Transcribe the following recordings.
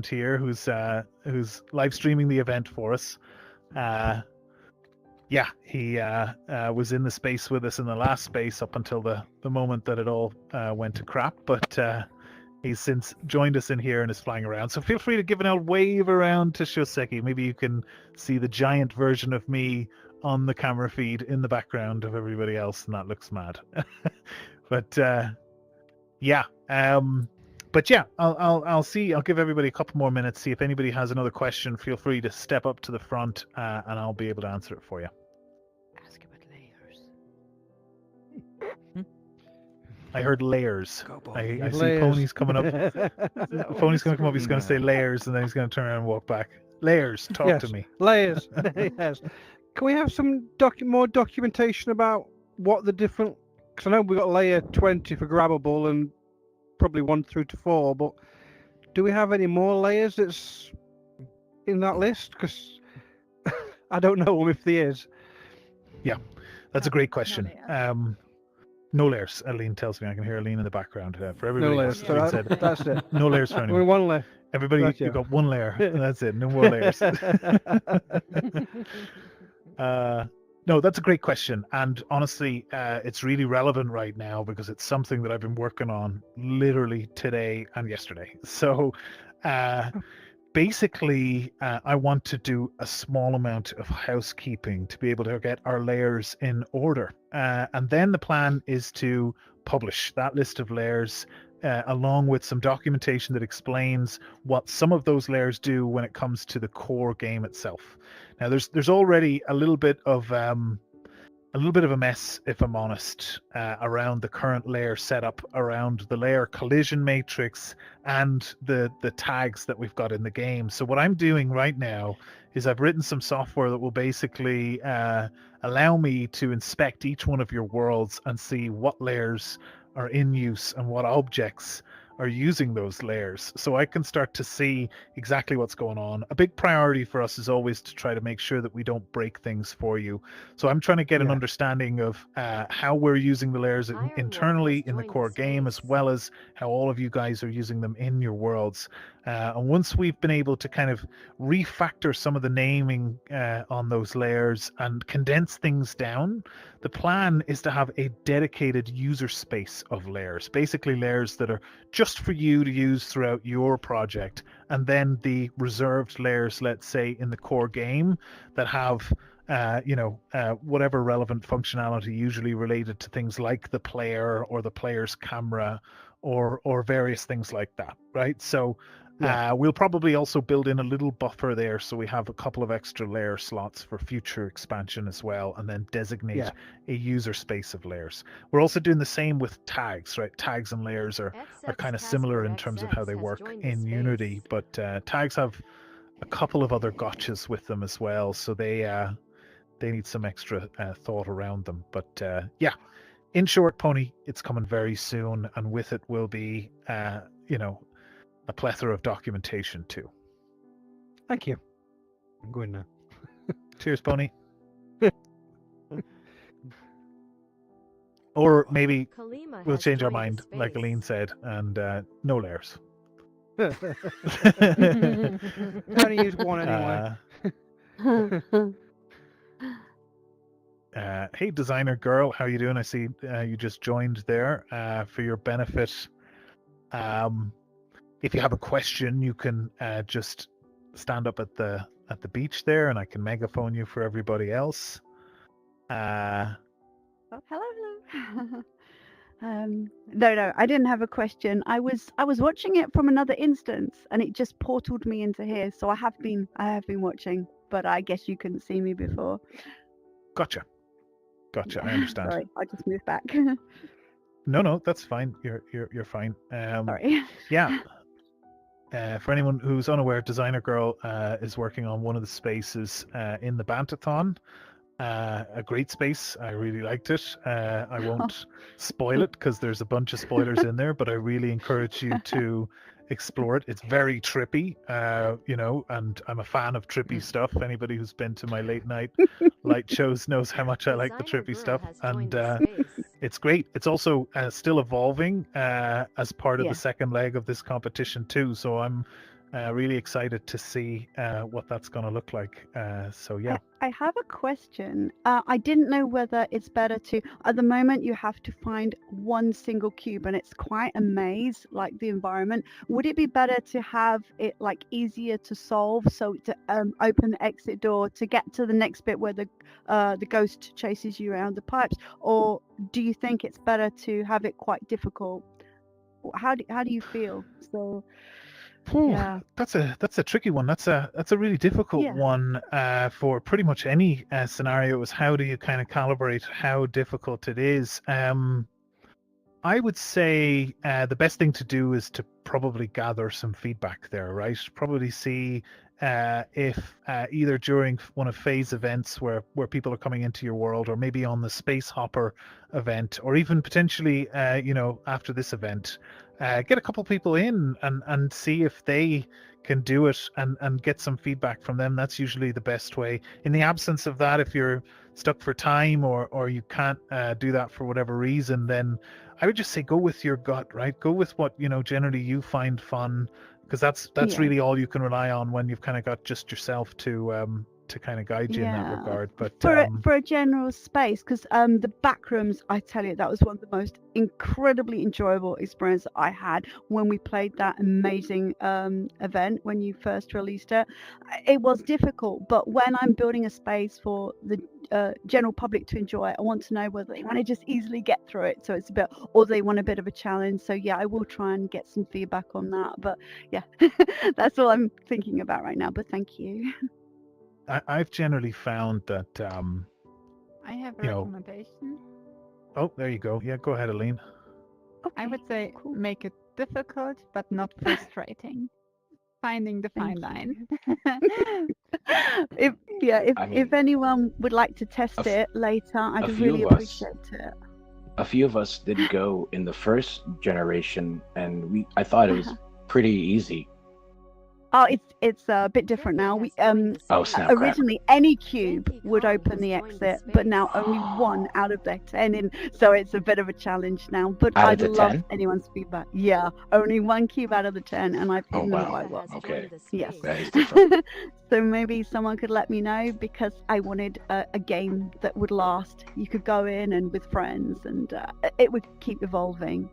Volunteer, who's live streaming the event for us. Yeah, he was in the space with us in the last space up until the moment that it all went to crap. But he's since joined us in here and is flying around. So feel free to give an old wave around to Shoseki. Maybe you can see the giant version of me on the camera feed in the background of everybody else, and that looks mad. But yeah. But yeah, I'll see. I'll give everybody a couple more minutes. See if anybody has another question. Feel free to step up to the front, and I'll be able to answer it for you. Ask about layers. I heard layers. Go, boy. I see Layers. Pony's coming up. Pony's going to come up. He's going to say now. layers, and then he's going to turn around and walk back. Layers, talk Yes. to me. Layers. Yes. Can we have some more documentation about what the different? Because I know we got layer 20 for grabbable and probably 1 through to 4, but do we have any more layers that's in that list? Because I don't know if there is. Yeah, that's a great question. No layers. Aline tells me. I can hear Aline in the background. For everybody, No layers. else, So Aline said, that's it. no layers for Only anyone. 1 layer. Everybody, Gotcha. you've got 1 layer. And that's it. No more layers. No, that's a great question. And honestly, it's really relevant right now because it's something that I've been working on literally today and yesterday. So basically, I want to do a small amount of housekeeping to be able to get our layers in order. And then the plan is to publish that list of layers along with some documentation that explains what some of those layers do when it comes to the core game itself. Now, there's already a little bit of a mess, if I'm honest, around the current layer setup, around the layer collision matrix and the tags that we've got in the game. So what I'm doing right now is I've written some software that will basically allow me to inspect each one of your worlds and see what layers are in use and what objects are using those layers, so I can start to see exactly what's going on. A big priority for us is always to try to make sure that we don't break things for you. So I'm trying to get an understanding of how we're using the layers internally in the core game, as well as how all of you guys are using them in your worlds. And once we've been able to kind of refactor some of the naming on those layers and condense things down, the plan is to have a dedicated user space of layers, basically layers that are just for you to use throughout your project, and then the reserved layers, let's say, in the core game that have whatever relevant functionality, usually related to things like the player or the player's camera or various things like that, right? So we'll probably also build in a little buffer there, so we have a couple of extra layer slots for future expansion as well, and then designate a user space of layers. We're also doing the same with tags, right? Tags and layers are kind of similar in terms of how they work in Unity, but tags have a couple of other gotchas with them as well, so they need some extra thought around them. But yeah, in short, Pony, it's coming very soon, and with it will be a plethora of documentation too. Thank you. I'm going now. Cheers, Pony. Or maybe we'll change our mind, like Aline said, and no layers. Only use 1 anyway. Hey, designer girl, how you doing? I see you just joined there. For your benefit, if you have a question, you can just stand up at the beach there, and I can megaphone you for everybody else. Oh, hello. No, I didn't have a question. I was watching it from another instance, and it just portaled me into here. So I have been watching, but I guess you couldn't see me before. Gotcha. I understand. Sorry, I'll just move back. No, that's fine. You're fine. Sorry. Yeah. For anyone who's unaware, Designer Girl is working on one of the spaces in the Bantathon. A great space. I really liked it. I won't spoil it because there's a bunch of spoilers in there, but I really encourage you to explore it. It's very trippy, and I'm a fan of trippy stuff. Anybody who's been to my late night light shows knows how much I like the trippy stuff, and it's great. It's also still evolving as part of the second leg of this competition too. So I'm Really excited to see what that's going to look like. So yeah. I have a question. I didn't know whether it's better to, at the moment, you have to find one single cube and it's quite a maze, like the environment. Would it be better to have it like easier to solve, so to open the exit door to get to the next bit where the ghost chases you around the pipes, or do you think it's better to have it quite difficult? How do you feel? So Ooh, yeah, that's a tricky one. That's a really difficult Yeah. one for pretty much any scenario. Is how do you kind of calibrate how difficult it is? I would say the best thing to do is to probably gather some feedback there, right? Probably see if either during one of phase events where people are coming into your world, or maybe on the Space Hopper event, or even potentially, after this event, get a couple people in and see if they can do it and get some feedback from them. That's usually the best way. In the absence of that, if you're stuck for time or you can't do that for whatever reason, then I would just say go with your gut, right? Go with what generally you find fun, because that's Yeah. really all you can rely on when you've kind of got just yourself to kind of guide you in that Yeah. regard. But For a general space, because the back rooms, I tell you, that was one of the most incredibly enjoyable experience I had when we played that amazing event when you first released it. It was difficult, but when I'm building a space for the general public to enjoy, I want to know whether they want to just easily get through it, so it's a bit, or they want a bit of a challenge. So yeah, I will try and get some feedback on that. But yeah, that's all I'm thinking about right now. But thank you. I've generally found that I have a You know- recommendation. oh, there you go. Yeah, go ahead, Aline. I would say cool. make it difficult but not frustrating. Finding the Thank fine line. if I mean, if anyone would like to test a f- it later, I'd few really of us- appreciate it. A few of us did go in the first generation, and I thought it was pretty easy. Oh, it's a bit different now. We Oh, snap crack. originally any cube would open the exit, but now only one out of the 10 in, so it's a bit of a challenge now. But Out of I'd the love 10? anyone's feedback. Yeah, only one cube out of the 10, and I've Oh, hidden them wow. quite well. Okay. Yes. That is different. So maybe someone could let me know, because I wanted a game that would last. You could go in and with friends, and it would keep evolving,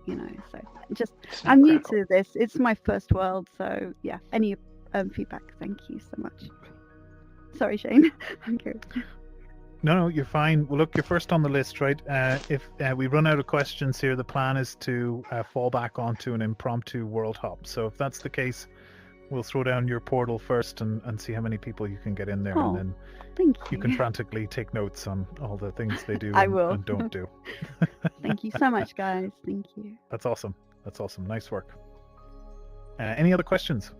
So just Snap I'm new crackle. to this. It's my first world, so yeah. Any feedback? Thank you so much. Sorry, Shane. Okay. No, you're fine. Well, look, you're first on the list, right? If we run out of questions here, the plan is to fall back onto an impromptu world hop. So if that's the case, we'll throw down your portal first and see how many people you can get in there, Oh, and then Thank you you. can frantically take notes on all the things they do I and, will. and don't do. Thank you so much, guys. Thank you. That's awesome. That's awesome. Nice work. Any other questions?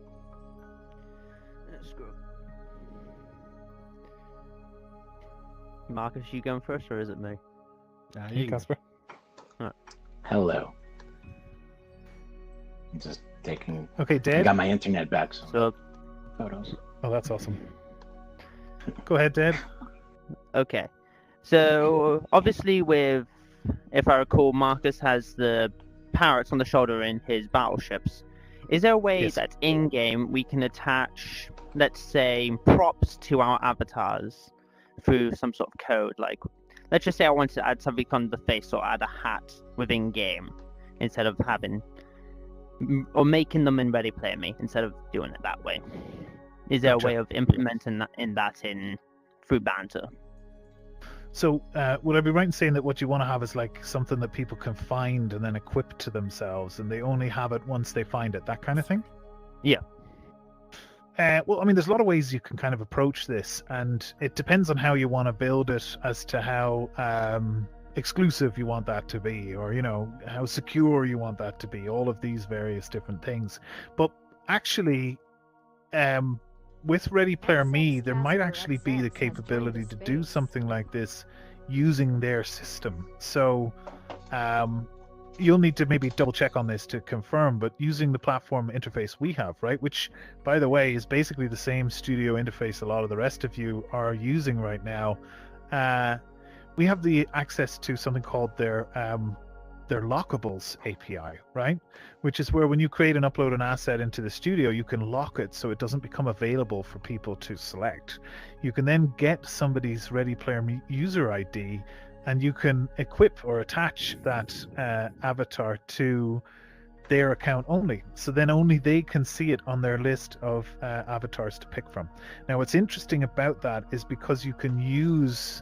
Marcus, you going first, or is it me? You, Casper? Hello. I'm just taking. Okay, I Dad. got my internet back, so So, photos. Oh, that's awesome. Go ahead, Dad. okay. So, obviously, if I recall, Marcus has the parrots on the shoulder in his battleships. Is there a way Yes. that in game we can attach, let's say, props to our avatars through some sort of code? Like, let's just say I want to add something on the face or add a hat within game instead of having, or making them in Ready Player Me instead of doing it that way. Is there Gotcha. a way of implementing that through Banter? So, would I be right in saying that what you want to have is like something that people can find and then equip to themselves, and they only have it once they find it, that kind of thing? Yeah. Well, I mean, there's a lot of ways you can kind of approach this, and it depends on how you want to build it as to how exclusive you want that to be, or how secure you want that to be. All of these various different things. But actually, with Ready Player Me, there might actually be the capability to do something like this using their system. So you'll need to maybe double check on this to confirm, but using the platform interface we have, right, which by the way is basically the same studio interface a lot of the rest of you are using right now, we have the access to something called their their lockables API, right? Which is where when you create and upload an asset into the studio, you can lock it so it doesn't become available for people to select. You can then get somebody's Ready Player Me user ID, and you can equip or attach that avatar to their account only. So then only they can see it on their list of avatars to pick from. Now, what's interesting about that is because you can use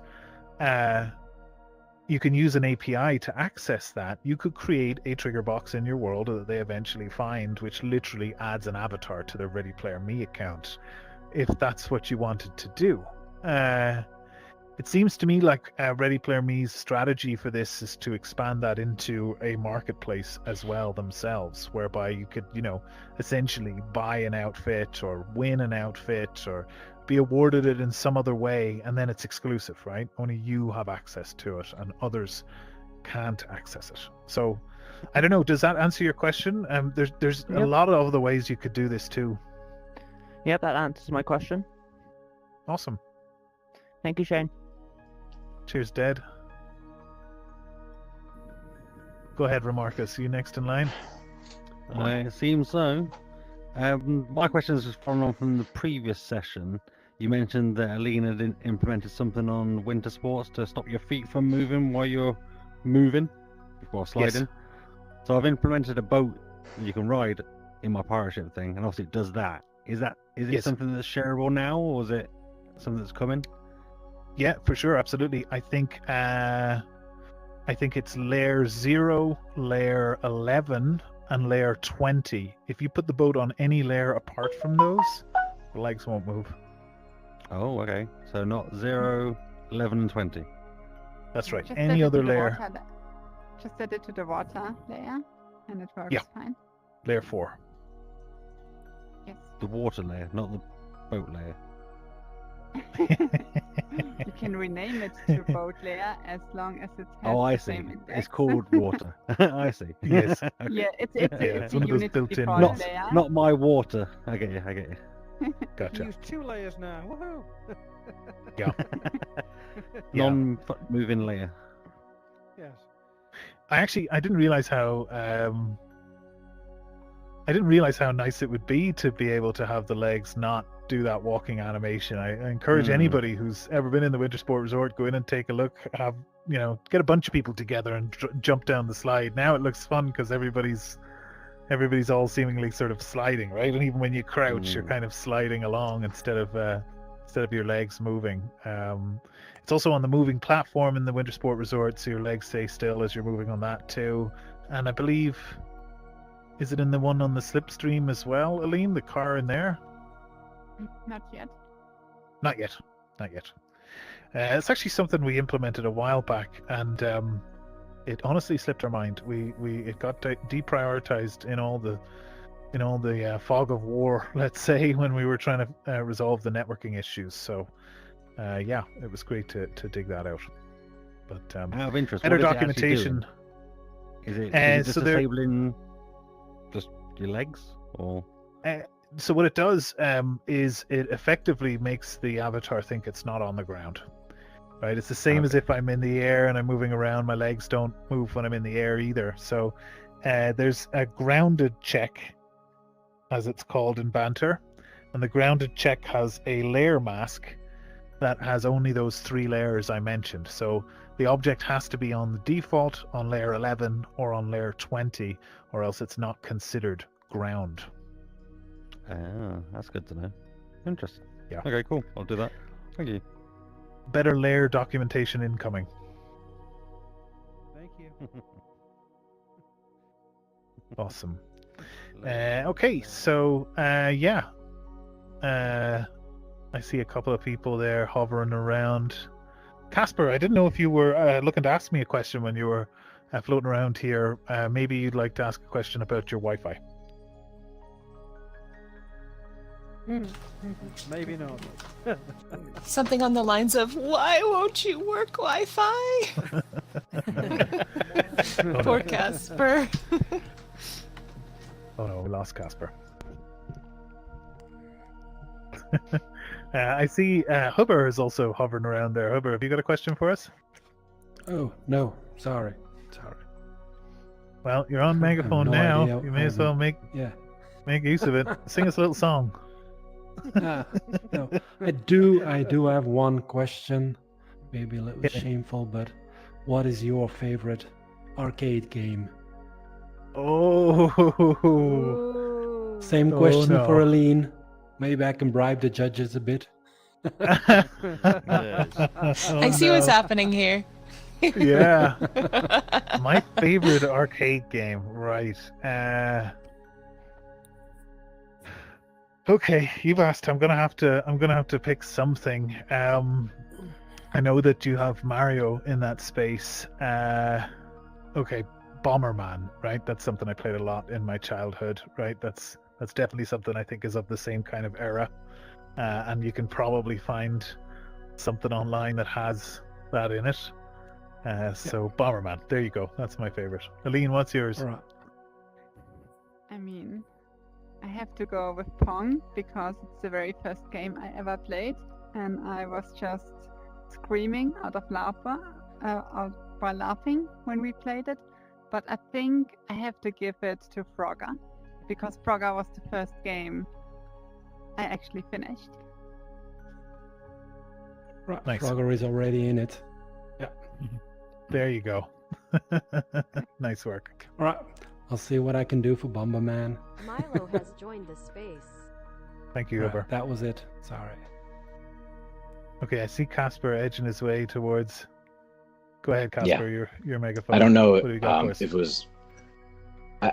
an API to access that, you could create a trigger box in your world that they eventually find, which literally adds an avatar to their Ready Player Me account, if that's what you wanted to do. It seems to me like Ready Player Me's strategy for this is to expand that into a marketplace as well themselves, whereby you could, essentially buy an outfit or win an outfit or be awarded it in some other way, and then it's exclusive, right? Only you have access to it and others can't access it. So I don't know, does that answer your question? There's a lot of other ways you could do this too. Yep, that answers my question. Awesome. Thank you, Shane. Cheers, Dead. Go ahead, Remarcus. You next in line? It seems so. My question is following on from the previous session. You mentioned that Aline had implemented something on winter sports to stop your feet from moving while you're moving, before sliding. Yes. So I've implemented a boat that you can ride in my pirate ship thing, and obviously it does that. Is it Yes. something that's shareable now, or is it something that's coming? Yeah, for sure, absolutely. I think it's layer 0, layer 11, and layer 20. If you put the boat on any layer apart from those, the legs won't move. Oh, okay. So not 0, 11, and 20. That's right. Just Any set it other to the layer, water just set it to the water layer, and it works Yeah. fine. layer 4. Yes. The water layer, not the boat layer. You can rename it to boat layer as long as it has Oh, I the see. same index. It's called water. I see. Yes. Okay. Yeah, it's it's a one of those unit built-in default ones. layer. Not my water. I get you. Gotcha. Use 2 layers now. Woohoo! Yeah. Yeah. Non-moving layer. Yes. I didn't realize how nice it would be to be able to have the legs not do that walking animation. I encourage anybody who's ever been in the winter sport resort, go in and take a look. Get a bunch of people together and jump down the slide. Now it looks fun because everybody's all seemingly sort of sliding, right? And even when you crouch, you're kind of sliding along instead of your legs moving. It's also on the moving platform in the winter sport resort, so your legs stay still as you're moving on that too. And I believe, is it in the one on the slipstream as well, Aline? The car in there? Not yet. Not yet. It's actually something we implemented a while back, and it honestly slipped our mind. It got deprioritized in all the fog of war, let's say, when we were trying to resolve the networking issues. So yeah, it was great to dig that out. But Out of interest, better what is it actually documentation. doing? Is it just so there- disabling just your legs, or? So what it does is it effectively makes the avatar think it's not on the ground. Right? It's the same as if I'm in the air and I'm moving around. My legs don't move when I'm in the air either. So there's a grounded check, as it's called in Banter, and the grounded check has a layer mask that has only those 3 layers I mentioned. So the object has to be on the default, on layer 11, or on layer 20, or else it's not considered ground. Ah, that's good to know. Interesting. Yeah. Okay, cool. I'll do that. Thank you. Better layer documentation incoming. Thank you. Awesome. Okay, so yeah. I see a couple of people there hovering around. Casper, I didn't know if you were looking to ask me a question when you were floating around here. Maybe you'd like to ask a question about your Wi-Fi. Maybe not. Something on the lines of, why won't you work Wi-Fi? Poor Casper. Oh no, we lost Casper. I see Hubber is also hovering around there. Hubber, have you got a question for us? Oh, no. Sorry. Well, you're on I have megaphone no now. idea. You may as well make Yeah. use of it. Sing us a little song. No, I do have one question, maybe a little Yeah. shameful, but what is your favorite arcade game? Oh. Ooh. Same Oh, question for no. Aline. Maybe I can bribe the judges a bit. I I see what's happening here. Yeah. My favorite arcade game, right? Okay, you've asked. I'm gonna have to pick something. I know that you have Mario in that space. Okay, Bomberman, right? That's something I played a lot in my childhood, right? That's definitely something I think is of the same kind of era. And you can probably find something online that has that in it. So Bomberman, there you go. That's my favorite. Aline, what's yours? All right. I mean, I have to go with Pong because it's the very first game I ever played, and I was just screaming out while laughing when we played it. But I think I have to give it to Frogger because Frogger was the first game I actually finished. Right. Nice. Frogger is already in it. Yeah. There you go. Nice work. All right. I'll see what I can do for Bomberman. Milo has joined the space. Thank you, Right, Uber. that was it. Sorry. Okay, I see Casper edging his way towards. Go ahead, Casper. Yeah. Your megaphone. I don't know What do you got for us? if it was.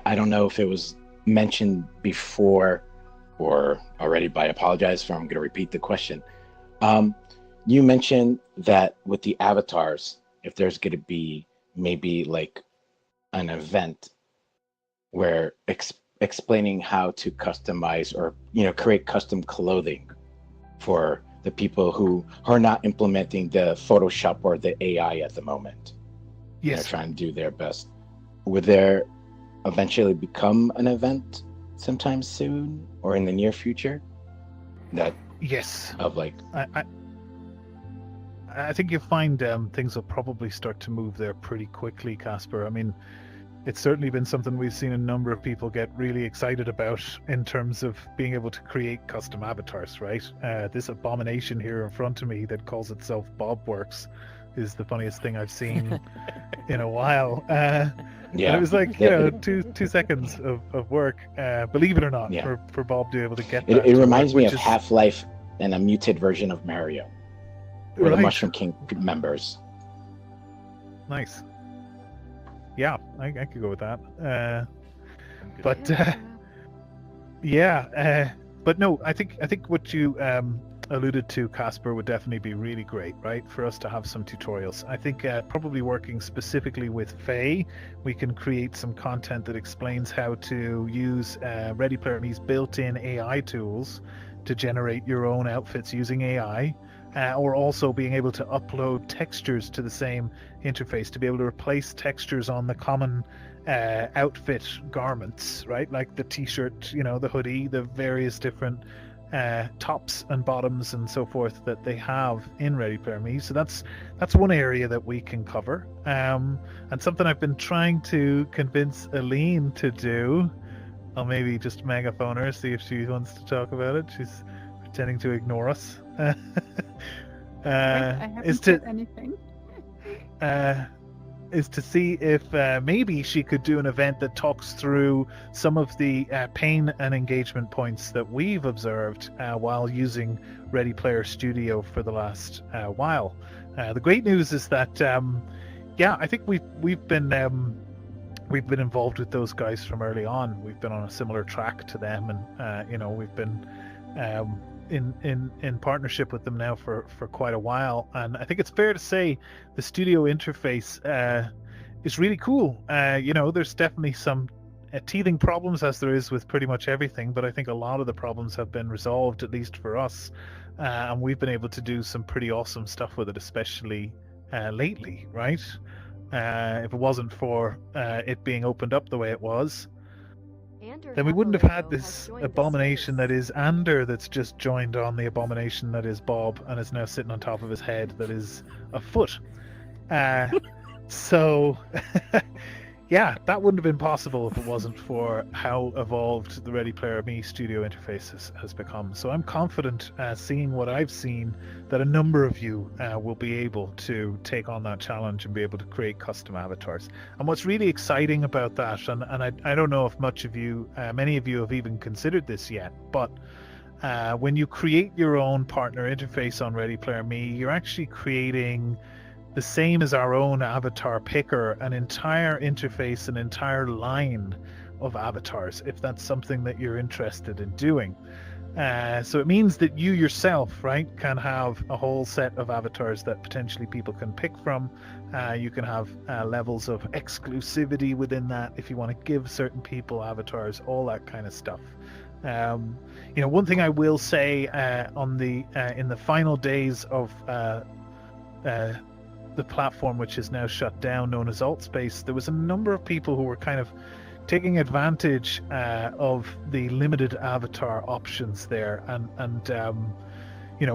I don't know if it was mentioned before or already, but I apologize for. I'm going to repeat the question. You mentioned that with the avatars, if there's going to be maybe like an event where explaining how to customize or create custom clothing for the people who are not implementing the Photoshop or the AI at the moment. Yes. They're trying to do their best. Would there eventually become an event sometime soon or in the near future? That Yes. of like I think you'll find things will probably start to move there pretty quickly, Casper. I mean, it's certainly been something we've seen a number of people get really excited about in terms of being able to create custom avatars, right? This abomination here in front of me that calls itself BobWorks is the funniest thing I've seen in a while. And it was like, two seconds of work, believe it or not, for Bob to be able to get that. It reminds me of is... Half-Life and a muted version of Mario. Or the Mushroom King members. Nice. Yeah, I could go with that. But but no, I think what you alluded to, Casper, would definitely be really great, right? For us to have some tutorials. I think probably working specifically with Faye, we can create some content that explains how to use Ready Player Me's built-in AI tools to generate your own outfits using AI. Or also being able to upload textures to the same interface to be able to replace textures on the common outfit garments, right? Like the t-shirt, the hoodie, the various different tops and bottoms and so forth that they have in Ready Player Me. So that's one area that we can cover. And something I've been trying to convince Aline to do. I'll maybe just megaphone her, see if she wants to talk about it. She's pretending to ignore us. I haven't said anything. Is to see if maybe she could do an event that talks through some of the pain and engagement points that we've observed while using Ready Player Studio for the last while. The great news is that I think we've been involved with those guys from early on. We've been on a similar track to them, and we've been in partnership with them now for quite a while. And I think it's fair to say the studio interface is really cool. There's definitely some teething problems, as there is with pretty much everything, but I think a lot of the problems have been resolved, at least for us, and we've been able to do some pretty awesome stuff with it, especially lately, right? If it wasn't for it being opened up the way it was, then we wouldn't have had this abomination that is Ander that's just joined on the abomination that is Bob and is now sitting on top of his head that is a foot. So yeah, that wouldn't have been possible if it wasn't for how evolved the Ready Player Me studio interface has become. So I'm confident, seeing what I've seen, that a number of you will be able to take on that challenge and be able to create custom avatars. And what's really exciting about that, and I don't know if many of you have even considered this yet, but when you create your own partner interface on Ready Player Me, you're actually creating the same as our own avatar picker, an entire interface, an entire line of avatars, if that's something that you're interested in doing. So it means that you yourself, right, can have a whole set of avatars that potentially people can pick from. You can have levels of exclusivity within that if you want to give certain people avatars, all that kind of stuff. One thing I will say in the final days of the platform, which is now shut down, known as Altspace, there was a number of people who were kind of taking advantage of the limited avatar options there, and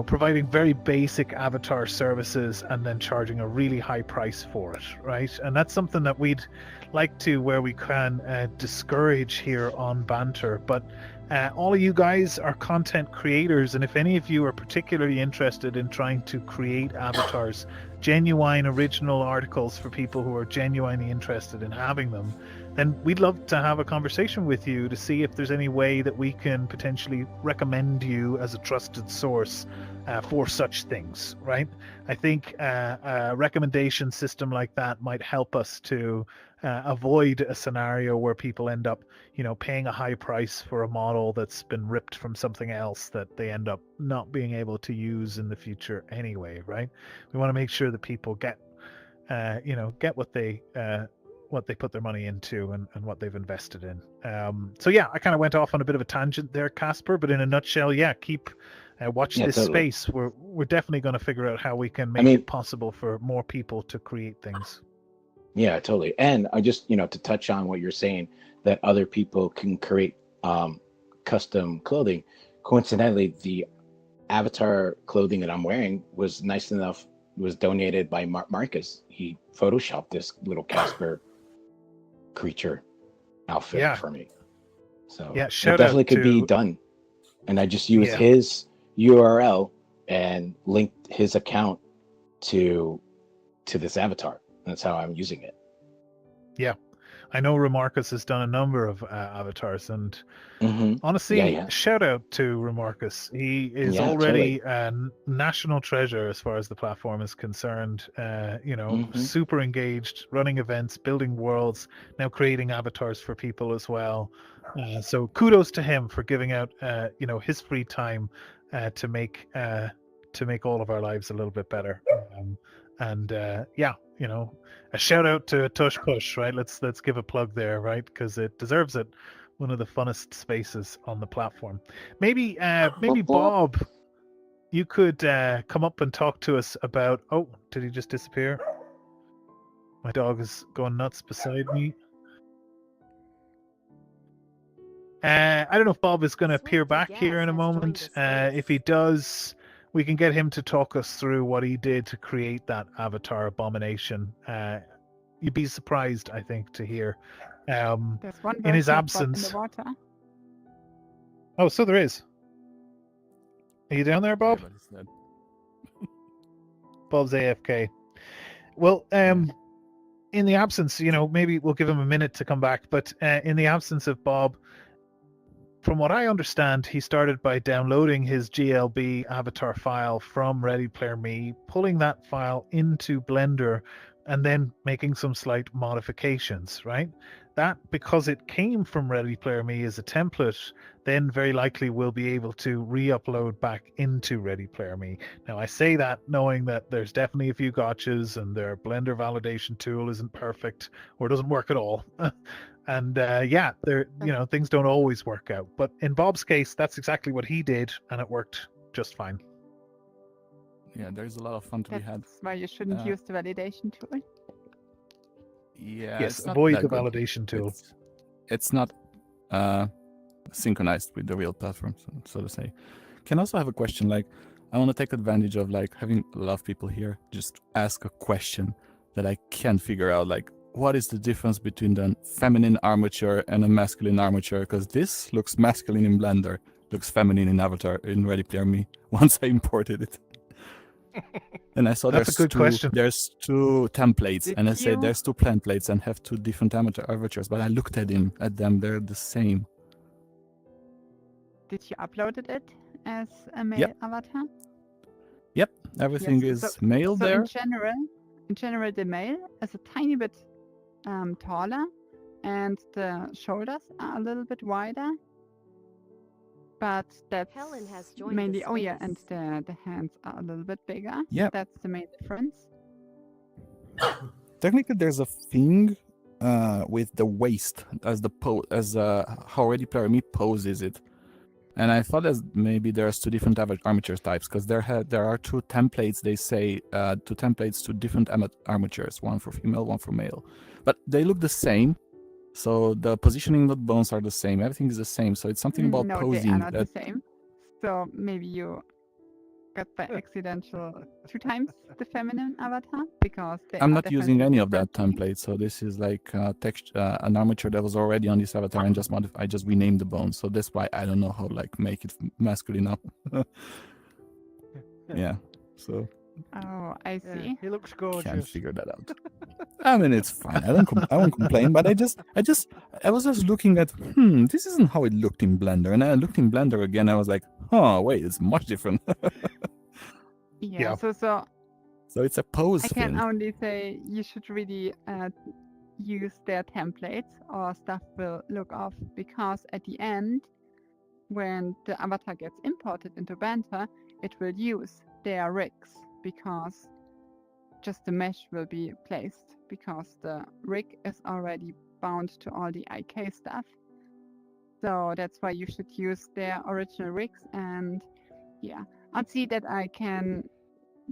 providing very basic avatar services and then charging a really high price for it, right? And that's something that we'd like to, where we can, discourage here on Banter. But all of you guys are content creators, and if any of you are particularly interested in trying to create avatars, genuine original articles for people who are genuinely interested in having them, then we'd love to have a conversation with you to see if there's any way that we can potentially recommend you as a trusted source for such things, right? I think a recommendation system like that might help us to avoid a scenario where people end up, paying a high price for a model that's been ripped from something else that they end up not being able to use in the future anyway, right? We want to make sure that people get what they put their money into and what they've invested in. So yeah, I kind of went off on a bit of a tangent there, Casper, but in a nutshell, yeah, watch this totally. space. We're definitely going to figure out how we can make it possible for more people to create things. Yeah, totally. And I just, to touch on what you're saying, that other people can create custom clothing. Coincidentally, the avatar clothing that I'm wearing was nice enough, was donated by Marcus. He photoshopped this little Casper creature outfit for me. So yeah, it definitely could be done. And I just used his URL and linked his account to this avatar. That's how I'm using it. Yeah, I know Remarcus has done a number of avatars, and honestly, shout out to Remarcus. He is already a national treasure as far as the platform is concerned. Super engaged, running events, building worlds, now creating avatars for people as well. So kudos to him for giving out, his free time to make all of our lives a little bit better. A shout out to Tush Push, right? Let's give a plug there, right? Because it deserves it. One of the funnest spaces on the platform. Maybe Bob, you could come up and talk to us about. Oh, did he just disappear? My dog is going nuts beside me. I don't know if Bob is going to appear back here in a moment. If he does, we can get him to talk us through what he did to create that avatar abomination. You'd be surprised, I think, to hear. There's one in his version of Bob absence. in the water. Oh, so there is. Are you down there, Bob? Bob's AFK. Well, in the absence, maybe we'll give him a minute to come back. But in the absence of Bob, from what I understand, he started by downloading his GLB avatar file from Ready Player Me, pulling that file into Blender, and then making some slight modifications, right? That, because it came from Ready Player Me as a template, then very likely we'll be able to re-upload back into Ready Player Me. Now, I say that knowing that there's definitely a few gotchas, and their Blender validation tool isn't perfect or doesn't work at all. And things don't always work out. But in Bob's case, that's exactly what he did, and it worked just fine. Yeah, there's a lot of fun to be had. That's why you shouldn't use the validation tool. Yeah. Yes, avoid the validation tool. It's not synchronized with the real platform, so to say. Can also have a question. Like, I want to take advantage of having a lot of people here. Just ask a question that I can't figure out what is the difference between the feminine armature and a masculine armature? Because this looks masculine in Blender, looks feminine in Avatar in Ready Player Me. Once I imported it, and I saw That's a good question. There's two templates, Did and I said you- there's two templates and have two different avatars. But I looked at them, they're the same. Did you uploaded it as a male avatar? Yep, everything Yes, is male so there. in general, the male is a tiny bit taller, and the shoulders are a little bit wider. But that's Helen has joined the mainly. Oh yeah, and space. the hands are a little bit bigger. Yep. That's the main difference. Technically, there's a thing with the waist as the how Ready Player Me poses it, and I thought that maybe there's two different armature types because there are two templates. They say two templates to different armatures, one for female, one for male, but they look the same. So the positioning of the bones are the same. Everything is the same. So it's something about No, posing they are not that the same. So maybe you got by accidental 2 times the feminine avatar because they I'm are not using definitely any of that different. template. So this is like an armature that was already on this avatar and I just renamed the bones. So that's why I don't know how like make it masculine now. Yeah. So Oh, I Yeah, see. he looks can't gorgeous. figure that out. I mean, it's fine. I won't complain. But I was just looking at, this isn't how it looked in Blender. And I looked in Blender again. I was like, oh wait, it's much different. Yeah. Yeah. So So it's a pose I can thing. only say you should really use their templates or stuff will look off because at the end, when the avatar gets imported into Banter, it will use their rigs because just the mesh will be placed because the rig is already bound to all the IK stuff. So that's why you should use their original rigs. And yeah, I'll see that I can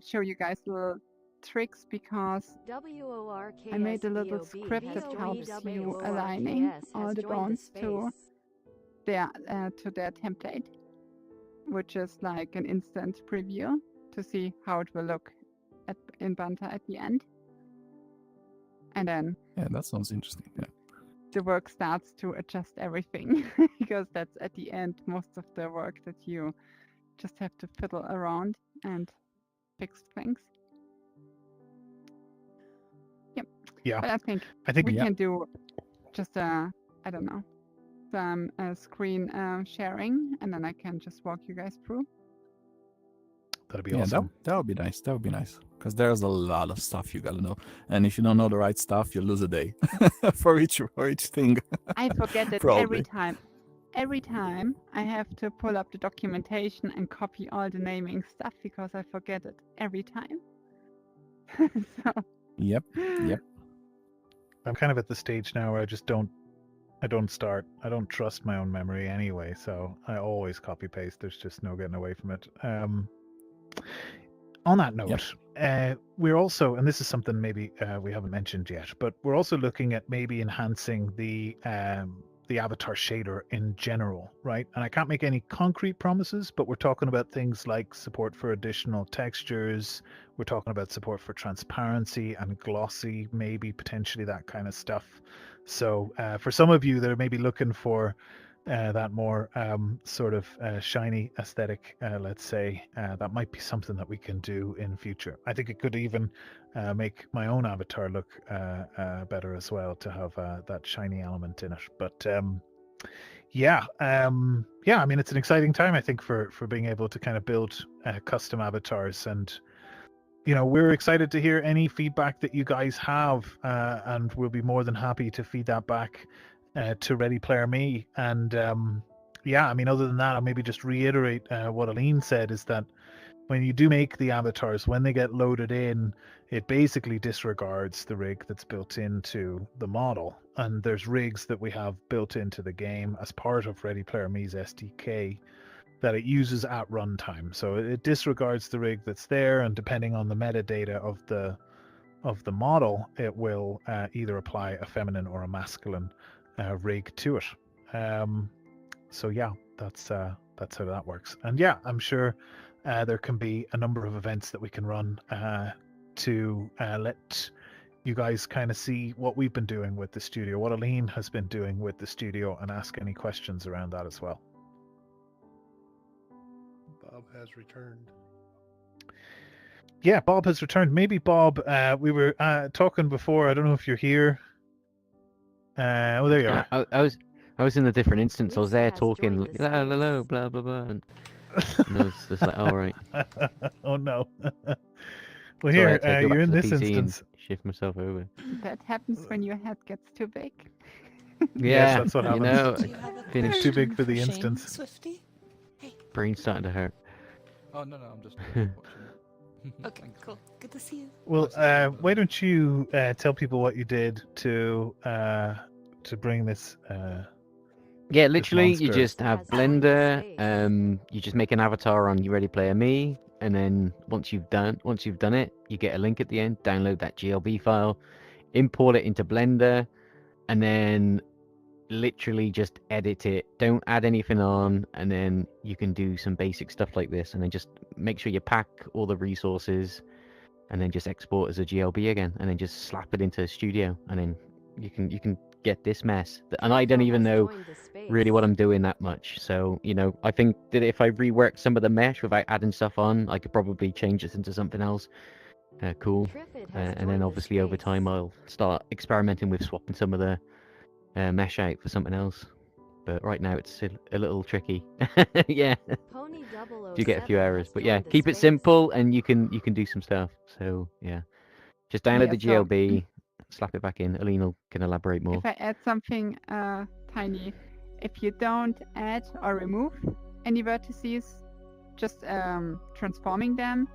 show you guys little tricks because I made a little script that helps you aligning all the bones to their template, which is like an instant preview to see how it will look in Banter at the end. And then Yeah, that sounds interesting. Yeah. the work starts to adjust everything because that's at the end most of the work that you just have to fiddle around and fix things. Yep. Yeah. But I think we can do just I don't know, some screen sharing, and then I can just walk you guys through. That'd be awesome. That would be nice. That would be nice. Because there's a lot of stuff you gotta know. And if you don't know the right stuff, you lose a day for each thing. I forget it every time. Every time I have to pull up the documentation and copy all the naming stuff because I forget it every time. So. Yep. I'm kind of at the stage now where I don't trust my own memory anyway, so I always copy paste. There's just no getting away from it. On that note, we're also, and this is something maybe we haven't mentioned yet, but we're also looking at maybe enhancing the avatar shader in general, right? And I can't make any concrete promises, but we're talking about things like support for additional textures. We're talking about support for transparency and glossy, maybe potentially that kind of stuff. So for some of you that are maybe looking for that more sort of shiny aesthetic, let's say, that might be something that we can do in future. I think it could even make my own avatar look better as well to have that shiny element in it. But I mean, it's an exciting time, I think, for being able to kind of build custom avatars. And we're excited to hear any feedback that you guys have, and we'll be more than happy to feed that back to Ready Player Me. And I mean, other than that, I'll maybe just reiterate what Aline said, is that when you do make the avatars, when they get loaded in, it basically disregards the rig that's built into the model. And there's rigs that we have built into the game as part of Ready Player Me's SDK that it uses at runtime. So it disregards the rig that's there, and depending on the metadata of the model, it will either apply a feminine or a masculine rig to it. So yeah, that's how that works. And yeah, I'm sure there can be a number of events that we can run to let you guys kind of see what we've been doing with the studio, what Aline has been doing with the studio, and ask any questions around that as well. Bob has returned. Yeah, Bob has returned. Maybe Bob, we were talking before. I don't know if you're here. Oh, there you are. I was in a different instance. I was Lisa there has talking, joined like, the hello, space. blah blah blah, and I was just like, all right. Oh no. Well, So I here, had to go you're back in to the this PC instance. and shift myself over. That happens when your head gets too big. Yeah, that's what you happens. know, Do you have a feeling It's too big question for the Shane, instance. Swifty? Hey. brain's starting to hurt. Oh no, I'm just watching. Okay, cool. Good to see you. Well, why don't you tell people what you did to bring this? Yeah, literally, you monster. just have Has joined the Blender. space. You just make an avatar on You Ready Player Me, and then once you've done it, you get a link at the end. Download that GLB file, import it into Blender, and then literally just edit it. Don't add anything on, and then you can do some basic stuff like this, and then just make sure you pack all the resources, and then just export as a GLB again, and then just slap it into Studio, and then you can get this mess. And I don't even know really what I'm doing that much. So, you know, I think that if I rework some of the mesh without adding stuff on, I could probably change this into something else cool. And then obviously over time I'll start experimenting with swapping some of the mesh out for something else. But right now it's a little tricky. Yeah. You get a few errors, but yeah, keep it simple and you can do some stuff. So yeah, just download the Yeah, so- GLB, slap it back in. Aline can elaborate more. If I add something tiny, if you don't add or remove any vertices, just transforming them,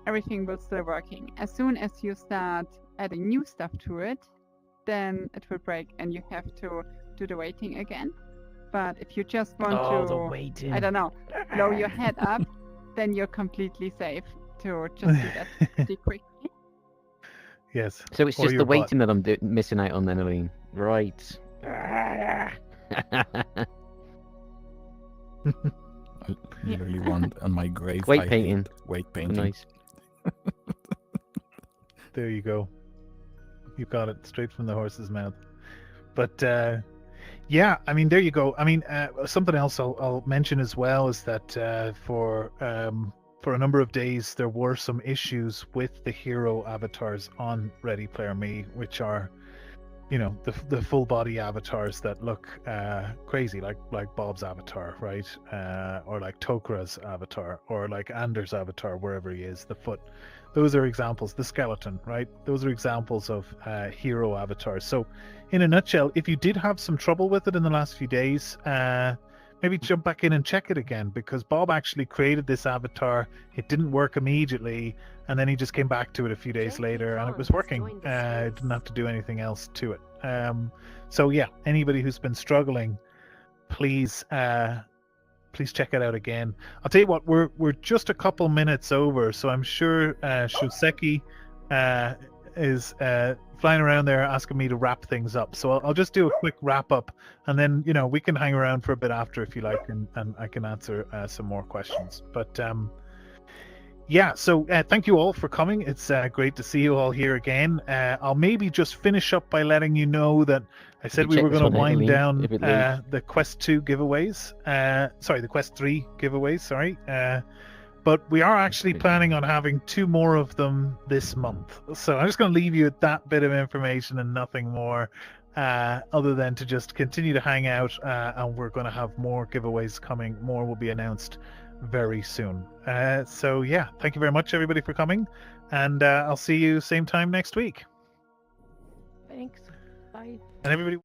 everything will still working. As soon as you start adding new stuff to it, then it will break and you have to do the waiting again. But if you just want the to, waiting. I don't know, blow your head up, then you're completely safe to just do that pretty quickly. Yes. So it's or just your the butt. waiting that I'm missing out on then, Aline. Right. I literally want on my grave. Weight I hate painting. Weight painting. Nice. There you go. You got it straight from the horse's mouth. But yeah, I mean, there you go. I mean, something else I'll mention as well is that for a number of days there were some issues with the hero avatars on Ready Player Me, which are, you know, the full body avatars that look crazy, like Bob's avatar, right? Or like Tokura's avatar, or like Anders' avatar, wherever he is, the foot. Those are examples. The skeleton, right? Those are examples of hero avatars. So, in a nutshell, if you did have some trouble with it in the last few days, maybe jump back in and check it again, because Bob actually created this avatar. It didn't work immediately, and then he just came back to it a few days later, and it was working. Didn't have to do anything else to it. So yeah, anybody who's been struggling, please check it out again. I'll tell you what, we're just a couple minutes over, so I'm sure Shoseki is flying around there asking me to wrap things up. So I'll just do a quick wrap up, and then, you know, we can hang around for a bit after if you like, and I can answer some more questions. But yeah, so thank you all for coming. It's great to see you all here again. I'll maybe just finish up by letting you know that I said we were going to wind down the Quest 2 giveaways. Sorry, the Quest 3 giveaways, sorry. But we are actually planning on having 2 more of them this month. So I'm just going to leave you with that bit of information and nothing more, other than to just continue to hang out, and we're going to have more giveaways coming. More will be announced very soon. So yeah, thank you very much everybody for coming, and I'll see you same time next week. Thanks. Bye. And everybody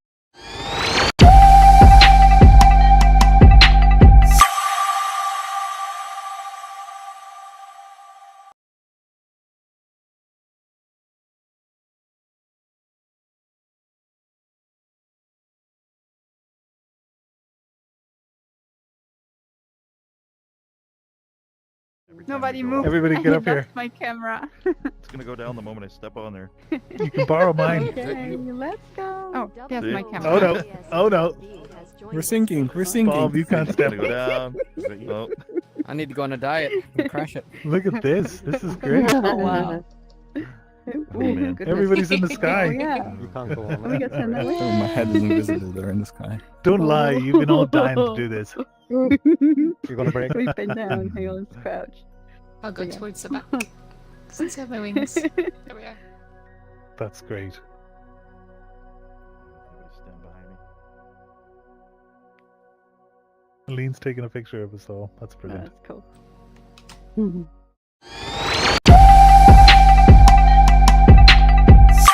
Nobody moved. Everybody get I up here. lost my camera. It's gonna go down the moment I step on there. You can borrow mine. Okay, let's go. Oh, there's my See? camera. Oh no. Oh no. We're sinking. We're sinking. Bob, you can't step. Gonna go down. Oh. I need to go on a diet and crash it. Look at this. This is great. Oh, wow. Ooh, man. goodness. Everybody's in the sky. Oh, yeah. You can't go on Let me that. get some that way. Oh, my head is invisible there in the sky. Don't lie, you've been all dying to do this. You're gonna break. We've been down. Hang on, crouch. I'll go Yeah. towards the back. Since I have my wings. There we are. That's great. Everybody stand behind me. Lean's taking a picture of us all. That's brilliant. That's cool.